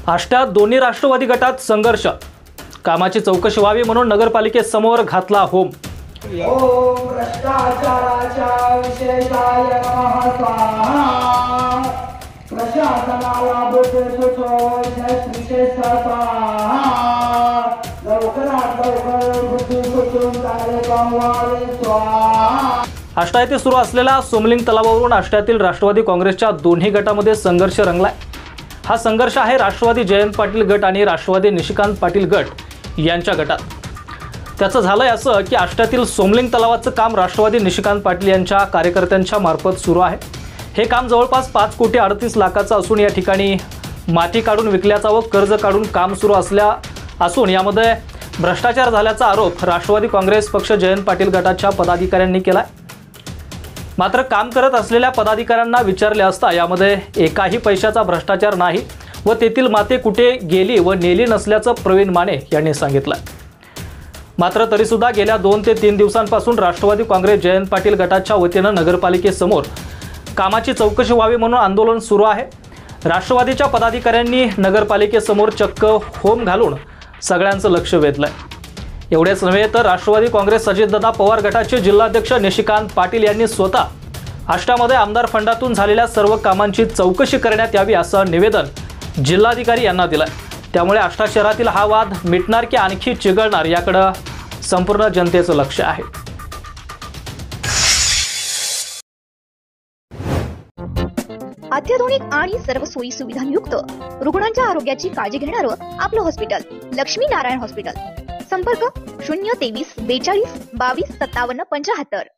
आष्ट्यात दोन्ही राष्ट्रवादी गटात संघर्ष, कामाची चौकशी व्हावी म्हणून नगरपालिकेसमोर घातला होम। ओम भ्रष्टाचाराच्या विशेषाय नमः स्वाहा। प्रशासनाला बोटे सुचो विशेष स्वाहा। लवकरात लवकर बुद्धी सुचून कार्यक्रम व्हावे स्वाहा। आष्टा येथे सुरू असलेल्या सोमलिंग तलावावरून आष्ट्यातील राष्ट्रवादी काँग्रेसच्या दोन्ही गटामध्ये संघर्ष रंगलाय। हा संघर्ष आहे राष्ट्रवादी जयंत पाटील गट आणि राष्ट्रवादी निशिकांत पाटील गट यांच्या गटात। त्याचं झालंय असं की आष्ट्यातील सोमलिंग तलावाचं काम राष्ट्रवादी निशिकांत पाटील यांच्या कार्यकर्त्यांच्या मार्फत सुरू आहे। हे काम जवळपास 5,38 लाखाचं असून या ठिकाणी माती काढून विकल्याचा व कर्ज काढून काम सुरू असून यामध्ये भ्रष्टाचार झाल्याचा आरोप राष्ट्रवादी काँग्रेस पक्ष जयंत पाटील गटाच्या पदाधिकाऱ्यांनी केलाय। मात्र काम करत असलेल्या पदाधिकाऱ्यांना विचारले असता यामध्ये एकाही पैशाचा भ्रष्टाचार नाही व तेथील माती कुठे गेली व नेली नसल्याचं प्रवीण माने यांनी सांगितलं। मात्र तरीसुद्धा गेल्या 2 ते 3 दिवसांपासून राष्ट्रवादी काँग्रेस जयंत पाटील गटाच्या वतीनं नगरपालिकेसमोर कामाची चौकशी व्हावी म्हणून आंदोलन सुरू आहे। राष्ट्रवादीच्या पदाधिकाऱ्यांनी नगरपालिकेसमोर चक्क होम घालून सगळ्यांचं लक्ष वेधलंय। एवढेच नव्हे तर राष्ट्रवादी काँग्रेस अजितदादा पवार गटाचे जिल्हाध्यक्ष निशिकांत पाटील यांनी स्वतः आष्ट्यामध्ये आमदार फंडातून झालेल्या सर्व कामांची चौकशी करण्यात यावी असं निवेदन जिल्हाधिकारी यांना दिलंय। त्यामुळे आष्टा शहरातील हा वाद मिटणार की आणखी चिघळणार याकडे संपूर्ण जनतेचं लक्ष आहे। अत्याधुनिक आणि सर्व सोयी सुविधांयुक्त रुग्णांच्या आरोग्याची काळजी घेणारं आपलं हॉस्पिटल लक्ष्मी नारायण हॉस्पिटल। संपर्क 023 42 22 57 75।